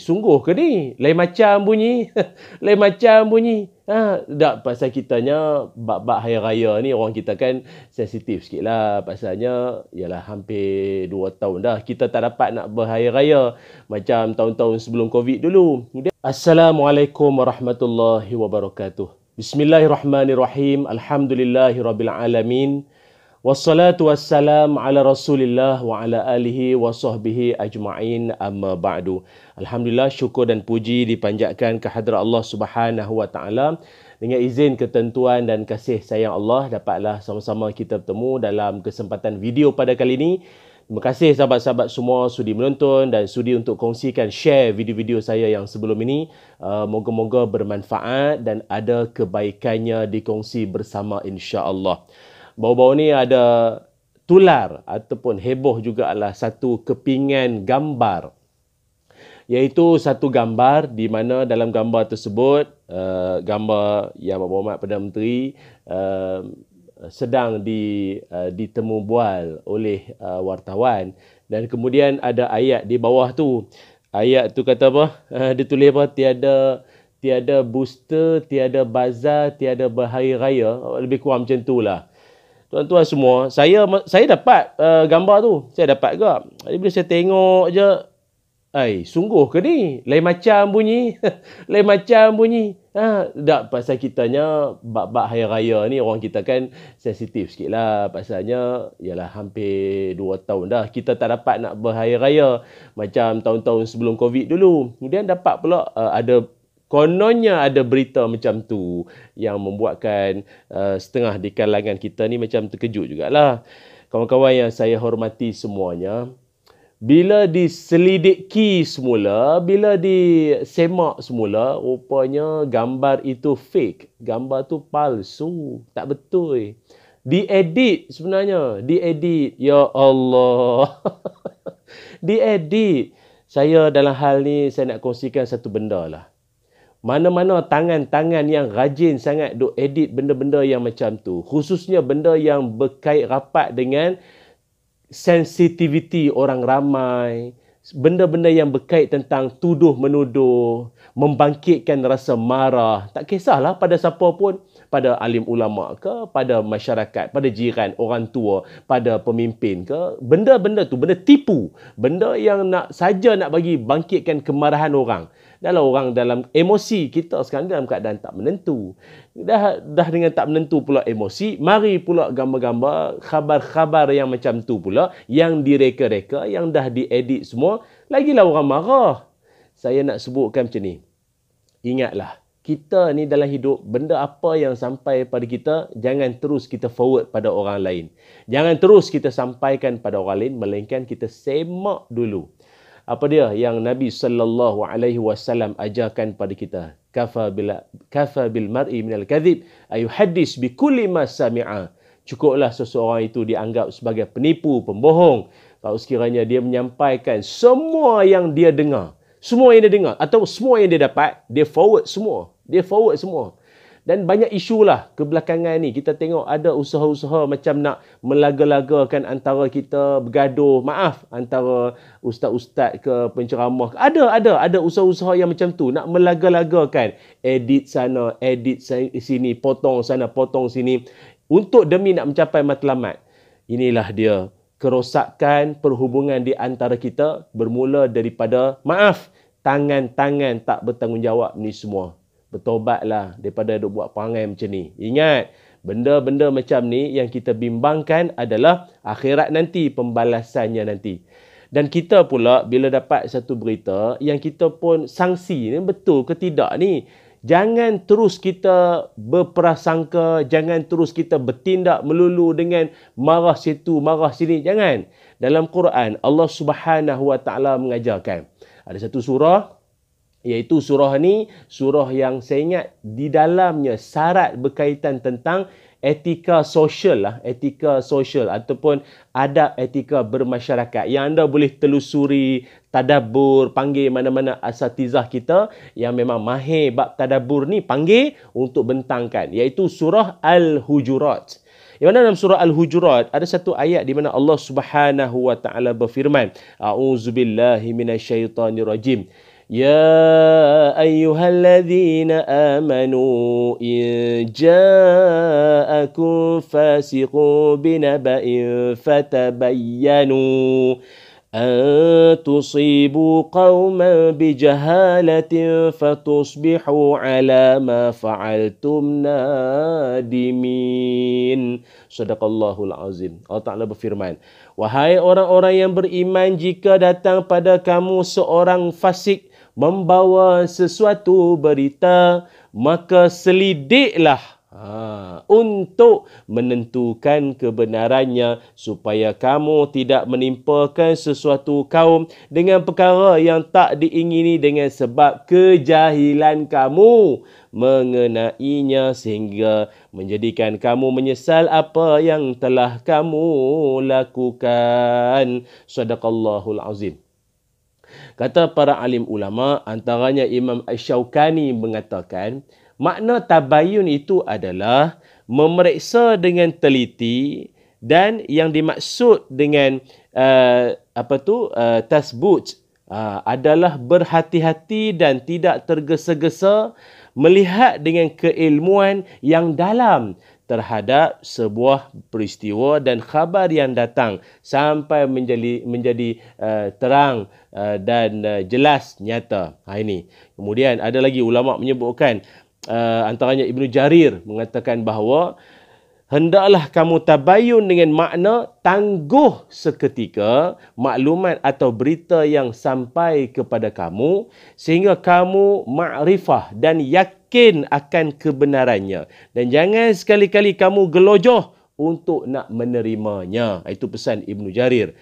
Sungguh ke ni? Lain macam bunyi. Lain macam bunyi. Tak, pasal kitanya bab-bab hari raya ni orang kita kan sensitif sikit lah. Pasalnya ialah hampir 2 tahun dah kita tak dapat nak berhari raya macam tahun-tahun sebelum Covid dulu. Assalamualaikum warahmatullahi wabarakatuh. Bismillahirrahmanirrahim. Alhamdulillahirrabbilalamin. Wassalatu wassalam ala rasulillah wa ala alihi wa sahbihi ajma'in amma ba'du. Alhamdulillah, syukur dan puji dipanjatkan kehadrat Allah Subhanahu wa ta'ala. Dengan izin, ketentuan dan kasih sayang Allah, dapatlah sama-sama kita bertemu dalam kesempatan video pada kali ini. Terima kasih sahabat-sahabat semua sudi menonton dan sudi untuk kongsikan, share video-video saya yang sebelum ini. Moga-moga bermanfaat dan ada kebaikannya dikongsi bersama insya-Allah. Baru-baru ni ada tular ataupun heboh juga adalah satu kepingan gambar. Iaitu satu gambar di mana dalam gambar tersebut, gambar Yang Berhormat Perdana Menteri sedang ditemu bual oleh wartawan. Dan kemudian ada ayat di bawah tu. Ayat tu kata apa? Dia tulis apa? Tiada booster, tiada bazar, tiada berhari raya. Lebih kurang macam tu lah. Tuan-tuan semua, saya dapat gambar tu. Saya dapat ke? Jadi bila saya tengok je, sungguh ke ni? Lain macam bunyi. Lain macam bunyi. Tak, pasal kitanya bab-bab hari raya ni orang kita kan sensitif sikit lah. Pasalnya ialah hampir 2 tahun dah kita tak dapat nak berhari raya macam tahun-tahun sebelum Covid dulu. Kemudian dapat pula kononnya ada berita macam tu yang membuatkan setengah di kalangan kita ni macam terkejut jugalah. Kawan-kawan yang saya hormati semuanya, bila diselidiki semula, bila disemak semula, rupanya gambar itu fake. Gambar tu palsu, tak betul. Diedit sebenarnya, diedit. Ya Allah. Diedit. Saya dalam hal ni saya nak kongsikan satu benda lah. Mana-mana tangan-tangan yang rajin sangat duk edit benda-benda yang macam tu. Khususnya benda yang berkait rapat dengan sensitiviti orang ramai. Benda-benda yang berkait tentang tuduh-menuduh, membangkitkan rasa marah. Tak kisahlah pada siapa pun. Pada alim ulama ke, pada masyarakat, pada jiran, orang tua, pada pemimpin ke. Benda-benda tu, benda tipu. Benda yang nak bagi bangkitkan kemarahan orang. Dalam orang dalam emosi, kita sekarang dalam keadaan tak menentu. Dah dengan tak menentu pula emosi, mari pula gambar-gambar, khabar-khabar yang macam tu pula, yang direka-reka, yang dah diedit semua, lagilah orang marah. Saya nak sebutkan macam ni. Ingatlah, kita ni dalam hidup, benda apa yang sampai pada kita, jangan terus kita forward pada orang lain. Jangan terus kita sampaikan pada orang lain, melainkan kita semak dulu. Apa dia yang Nabi sallallahu alaihi wasallam ajarkan pada kita? Kafa bil mar'i minal kadhib ayuhaddis bi kulli ma sami'a. Cukuplah seseorang itu dianggap sebagai penipu, pembohong kalau sekiranya dia menyampaikan semua yang dia dengar. Semua yang dia dengar atau semua yang dia dapat, dia forward semua. Dia forward semua. Dan banyak isu lah kebelakangan ni. Kita tengok ada usaha-usaha macam nak melaga-lagakan antara kita bergaduh. Maaf, antara ustaz-ustaz ke penceramah. Ada usaha-usaha yang macam tu. Nak melaga-lagakan. Edit sana, edit sini, potong sana, potong sini. Untuk demi nak mencapai matlamat. Inilah dia. Kerosakan perhubungan di antara kita bermula daripada, maaf, tangan-tangan tak bertanggungjawab ni semua. Bertobatlah daripada duk buat perangai macam ni. Ingat, benda-benda macam ni yang kita bimbangkan adalah akhirat nanti, pembalasannya nanti. Dan kita pula bila dapat satu berita yang kita pun sangsi, ni betul ke tidak ni? Jangan terus kita berprasangka, jangan terus kita bertindak melulu dengan marah situ, marah sini. Jangan. Dalam Quran, Allah Subhanahu wa ta'ala mengajarkan. Ada satu surah, iaitu surah ni, surah yang saya ingat di dalamnya syarat berkaitan tentang etika sosial lah, etika sosial ataupun adab etika bermasyarakat yang anda boleh telusuri, tadabbur, panggil mana-mana asatizah kita yang memang mahir bab tadabbur ni, panggil untuk bentangkan, iaitu surah Al-Hujurat. Yang mana dalam surah Al-Hujurat ada satu ayat di mana Allah Subhanahu wa ta'ala berfirman, A'udzubillahi minasyaitanirrajim. Ya ayyuhalladzina amanu in ja'akum fasiqun binaba'in fatabayyanu أن تصيبوا قوما بجهالة فتصبحوا على ما فعلتم نادمين. Sadaqallahul azim. Allah Ta'ala berfirman, wahai orang-orang yang beriman, jika datang pada kamu seorang fasik membawa sesuatu berita, maka selidiklah untuk menentukan kebenarannya, supaya kamu tidak menimpakan sesuatu kaum dengan perkara yang tak diingini dengan sebab kejahilan kamu mengenainya, sehingga menjadikan kamu menyesal apa yang telah kamu lakukan. Sadaqallahul azim. Kata para alim ulama, antaranya Imam Asy-Syaukani mengatakan, makna tabayun itu adalah memeriksa dengan teliti, dan yang dimaksud dengan tasbut adalah berhati-hati dan tidak tergesa-gesa melihat dengan keilmuan yang dalam terhadap sebuah peristiwa dan khabar yang datang sampai menjadi terang dan jelas, nyata. Ini. Kemudian ada lagi ulama menyebutkan, antaranya Ibnu Jarir mengatakan bahawa hendaklah kamu tabayun dengan makna tangguh seketika maklumat atau berita yang sampai kepada kamu, sehingga kamu makrifah dan yakin akan kebenarannya, dan jangan sekali-kali kamu gelojoh untuk nak menerimanya. Itu pesan Ibnu Jarir.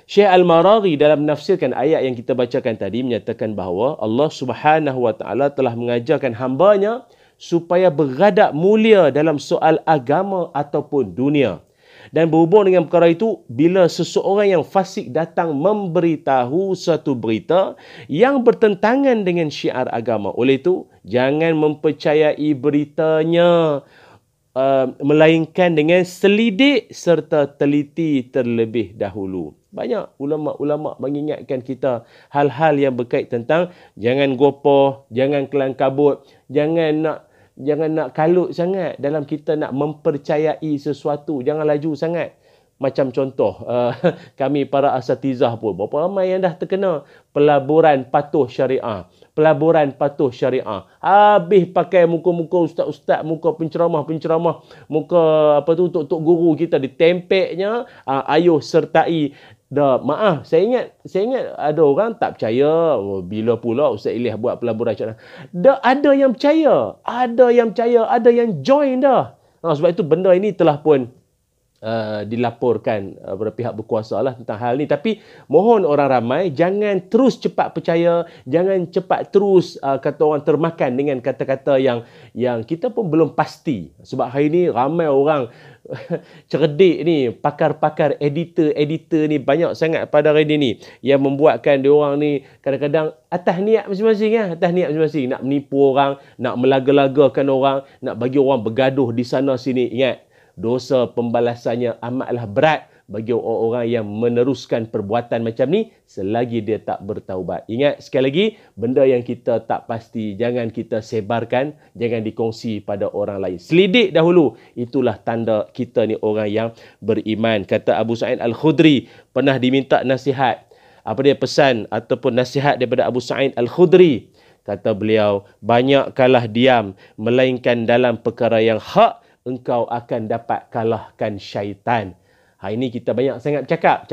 Syekh Al-Maraghi dalam menafsirkan ayat yang kita bacakan tadi menyatakan bahawa Allah Subhanahu Wa Taala telah mengajarkan hamba-Nya supaya beradab mulia dalam soal agama ataupun dunia. Dan berhubung dengan perkara itu, bila seseorang yang fasik datang memberitahu satu berita yang bertentangan dengan syiar agama, oleh itu jangan mempercayai beritanya, melainkan dengan selidik serta teliti terlebih dahulu. Banyak ulama-ulama mengingatkan kita hal-hal yang berkait tentang jangan gopoh, jangan kelang kabut, jangan nak kalut sangat dalam kita nak mempercayai sesuatu. Jangan laju sangat. Macam contoh, kami para asatizah pun, berapa ramai yang dah terkena pelaburan patuh syariah. Pelaburan patuh syariah. Habis pakai muka-muka ustaz-ustaz, muka penceramah-penceramah, muka tok-tok guru kita ditempeknya, ayuh sertai. Dah, maaf, saya ingat ada orang tak percaya. Bila pula Ustaz Ilyas buat pelaburan syariah? Dah, ada yang percaya, ada yang join dah. Sebab itu benda ini telah pun dilaporkan kepada pihak berkuasa lah tentang hal ni. Tapi mohon orang ramai jangan terus cepat percaya, jangan cepat terus kata orang termakan dengan kata-kata yang kita pun belum pasti. Sebab hari ni ramai orang cerdik ni, pakar-pakar editor ni banyak sangat pada hari ni yang membuatkan diorang ni kadang-kadang atas niat masing-masing nak menipu orang, nak melaga-lagakan orang, nak bagi orang bergaduh di sana sini. Ingat, dosa pembalasannya amatlah berat bagi orang-orang yang meneruskan perbuatan macam ni selagi dia tak bertaubat. Ingat sekali lagi, benda yang kita tak pasti jangan kita sebarkan, jangan dikongsi pada orang lain. Selidik dahulu, itulah tanda kita ni orang yang beriman. Kata Abu Sa'id Al-Khudri, pernah diminta nasihat. Apa dia pesan ataupun nasihat daripada Abu Sa'id Al-Khudri? Kata beliau, banyakkanlah diam, melainkan dalam perkara yang hak engkau akan dapat kalahkan syaitan. Ini kita banyak sangat cakap.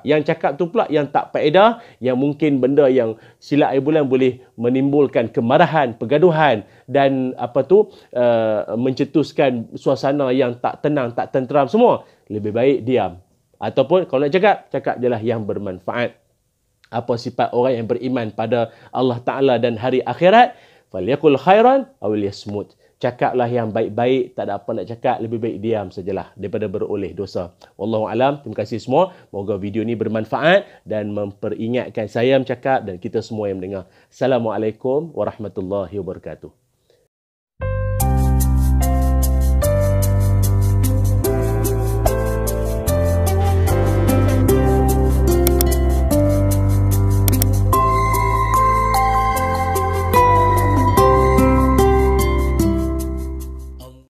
Yang cakap tu pula yang tak faedah, yang mungkin benda yang silap air bulan boleh menimbulkan kemarahan, pergaduhan dan mencetuskan suasana yang tak tenang, tak tenteram semua. Lebih baik diam. Ataupun kalau nak cakap je lah yang bermanfaat. Apa sifat orang yang beriman pada Allah Ta'ala dan hari akhirat? Falyakul khairan aw liyasmut. Cakaplah yang baik-baik, tak ada apa nak cakap, lebih baik diam sajalah daripada beroleh dosa. Wallahu alam. Terima kasih semua. Moga video ini bermanfaat dan memperingatkan saya bercakap dan kita semua yang mendengar. Assalamualaikum warahmatullahi wabarakatuh.